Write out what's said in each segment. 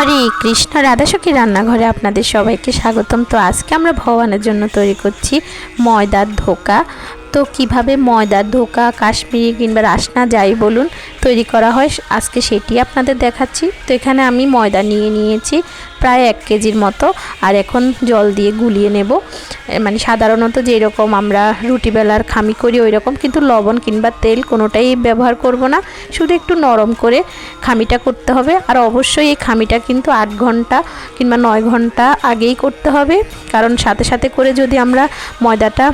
হরে কৃষ্ণ। রাধাসখী রান্নাঘরে আপনাদের সবাইকে স্বাগতম। তো আজকে আমরা ভগবানের জন্য তৈরি করছি ময়দার ধোকা। তো কিভাবে ময়দার ধোকা, কাশ্মীরি কিংবা রাসনা যাই বলুন তৈরি করা হয় আজকে সেটি আপনাদের দেখাচ্ছি। তো এখানে আমি ময়দা নিয়েছি প্রায় 1 কেজির মতো, আর এখন জল দিয়ে গুলিয়ে নেব। মানে সাধারণত যেরকম আমরা রুটি বেলার খামি করি ওই রকম, কিন্তু লবণ কিংবা তেল কোনোটাই ব্যবহার করব না, শুধু একটু নরম করে খামিটা করতে হবে। আর অবশ্যই এই খামিটা কিন্তু 8 ঘন্টা কিংবা 9 ঘন্টা আগেই করতে হবে, কারণ সাথে সাথে করে যদি আমরা ময়দাটা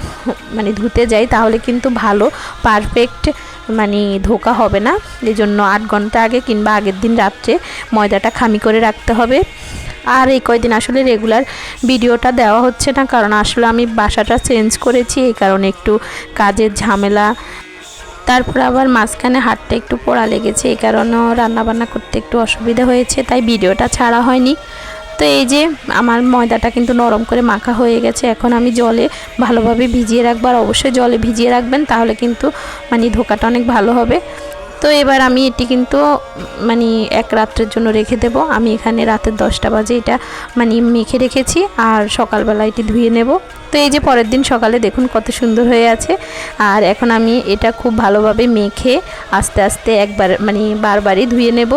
মানে ধুতে যাই তাহলে কিন্তু ভালো পারফেক্ট মানে ধোকা হবে না। এই জন্য 8 ঘন্টা আগে কিংবা আগের দিন রাত্রে ময়দাটা খামি করে রাখতে হবে। আর এই কয়দিন আসলে রেগুলার ভিডিওটা দেওয়া হচ্ছে না, কারণ আসলে আমি বাসাটা চেঞ্জ করেছি, এই কারণে একটু কাজের ঝামেলা, তারপর আবার মাঝখানে হাতটা একটু পোড়া লেগেছে, এই কারণেও রান্নাবান্না করতে একটু অসুবিধা হয়েছে, তাই ভিডিওটা ছাড়া হয়নি। তো এই যে আমার ময়দাটা কিন্তু নরম করে মাখা হয়ে গেছে। এখন আমি জলে ভালোভাবে ভিজিয়ে রাখবো, আর অবশ্যই জলে ভিজিয়ে রাখবেন, তাহলে কিন্তু মানে ধোকাটা অনেক ভালো হবে। তো এবার আমি এটি কিন্তু মানে 1 রাত্রের জন্য রেখে দেব। আমি এখানে রাতের 10টা বাজে এটা মানে মেখে রেখেছি, আর সকালবেলা এটি ধুয়ে নেব। তো এই যে পরের দিন সকালে দেখুন কত সুন্দর হয়ে আছে। আর এখন আমি এটা খুব ভালোভাবে মেখে আস্তে আস্তে একবার মানে বারবারই ধুয়ে নেব।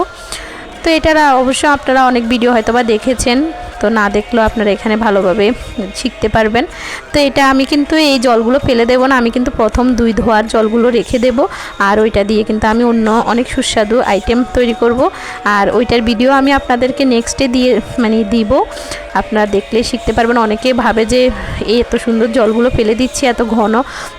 তো এটার অবশ্য আপনারা অনেক ভিডিও হয়তো বা দেখেছেন, তো না দেখলেও আপনারা এখানে ভালোভাবে শিখতে পারবেন। তো এটা আমি কিন্তু এই জলগুলো ফেলে দেবো না, আমি কিন্তু প্রথম 2 ধোয়ার জলগুলো রেখে দেব, আর ওইটা দিয়ে কিন্তু আমি অন্য অনেক সুস্বাদু আইটেম তৈরি করব। আর ওইটার ভিডিও আমি আপনাদেরকে নেক্সটে দিব, আপনারা দেখলে শিখতে পারবেন। অনেকে ভাবে যে এই এত সুন্দর জলগুলো ফেলে দিচ্ছি এত ঘন,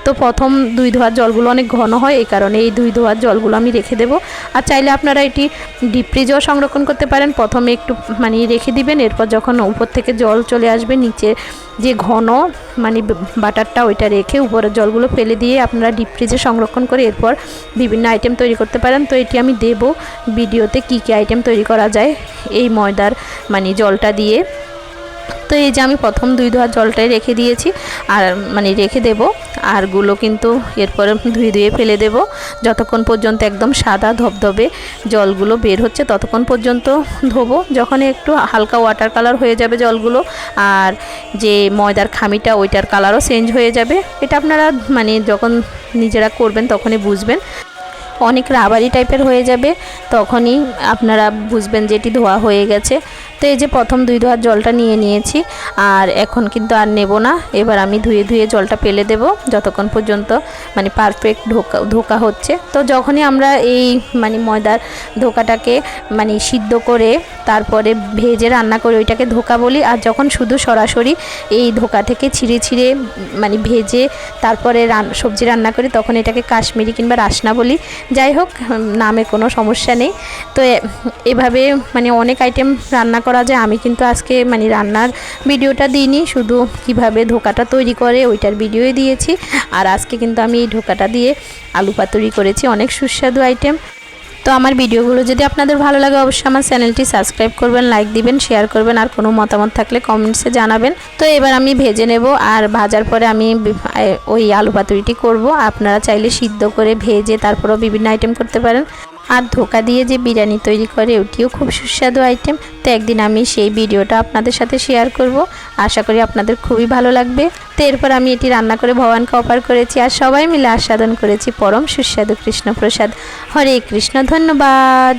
তো প্রথম 2 ধোয়ার জলগুলো অনেক ঘন হয়, এই কারণে এই 2 ধোয়ার জলগুলো আমি রেখে দেব। আর চাইলে আপনারা এটি ডিপ ফ্রিজেও সংরক্ষণ করতে পারেন। প্রথমে একটু মানে রেখে দিবেন, এরপর যখন উপর থেকে জল চলে আসবে নিচে যে ঘন মানে বাটারটা ওইটা রেখে উপরের জলগুলো ফেলে দিয়ে আপনারা ডিপ ফ্রিজে সংরক্ষণ করে এরপর বিভিন্ন আইটেম তৈরি করতে পারেন। তো এটি আমি দেব ভিডিওতে কি কি আইটেম তৈরি করা যায় এই ময়দার মানে জলটা দিয়ে। তো এই যে আমি প্রথম 2 ধোয়ার জলটাই রেখে দিয়েছি, আর মানে রেখে দেব, আরগুলো কিন্তু এরপরে ধুয়ে ফেলে দেব। যতক্ষণ পর্যন্ত একদম সাদা ধবধবে জলগুলো বের হচ্ছে ততক্ষণ পর্যন্ত ধোবো। যখন একটু হালকা ওয়াটার কালার হয়ে যাবে জলগুলো, আর যে ময়দার খামিটা ওইটার কালারও চেঞ্জ হয়ে যাবে, এটা আপনারা মানে যখন নিজেরা করবেন তখনই বুঝবেন। অনেক রাবারি টাইপের হয়ে যাবে, তখনই আপনারা বুঝবেন যে এটি ধোয়া হয়ে গেছে। তো এই যে প্রথম 2 ধোয়ার জলটা নিয়েছি, আর এখন কিন্তু আর নেব না। এবার আমি ধুয়ে জলটা ফেলে দেব যতক্ষণ পর্যন্ত মানে পারফেক্ট ধোকা হচ্ছে। তো যখনই আমরা এই মানে ময়দার ধোকাটাকে মানে সিদ্ধ করে তারপরে ভেজে রান্না করে ওইটাকে ধোকা বলি, আর যখন শুধু সরাসরি এই ধোকা থেকে ছিঁড়ে মানে ভেজে তারপরে সবজি রান্না করি তখন এটাকে কাশ্মীরি কিংবা রাসনা বলি। যাই হোক, নামে কোনো সমস্যা নেই। তো এভাবে মানে অনেক আইটেম রান্না করা যায়। আমি কিন্তু আজকে মানে রান্নার ভিডিওটা দিইনি, শুধু কিভাবে ধোকাটা তৈরি করে ওইটার ভিডিওই দিয়েছি। আর আজকে কিন্তু আমি এই ধোকাটা দিয়ে আলু পাতুরি করেছি, অনেক সুস্বাদু আইটেম। তো আমার ভিডিওগুলো যদি আপনাদের ভালো লাগে অবশ্যই আমার চ্যানেলটি সাবস্ক্রাইব করবেন, লাইক দিবেন, শেয়ার করবেন, আর কোনো মতামত থাকলে কমেন্টসে জানাবেন। তো এবার আমি ভেজে নেব, আর ভাজার পরে আমি ওই আলু পাতুরিটি করব। আপনারা চাইলে সিদ্ধ করে ভেজে তারপরেও বিভিন্ন আইটেম করতে পারেন। আর ধোকা দিয়ে যে বিরিয়ানি তৈরি করে ওটিও খুব সুস্বাদু আইটেম। তো একদিন আমি সেই ভিডিওটা আপনাদের সাথে শেয়ার করব, আশা করি আপনাদের খুবই ভালো লাগবে। তো এরপর আমি এটি রান্না করে ভগবানকে অর্পণ করেছি, আর সবাই মিলে আস্বাদন করেছি পরম সুস্বাদু কৃষ্ণ প্রসাদ। হরে কৃষ্ণ, ধন্যবাদ।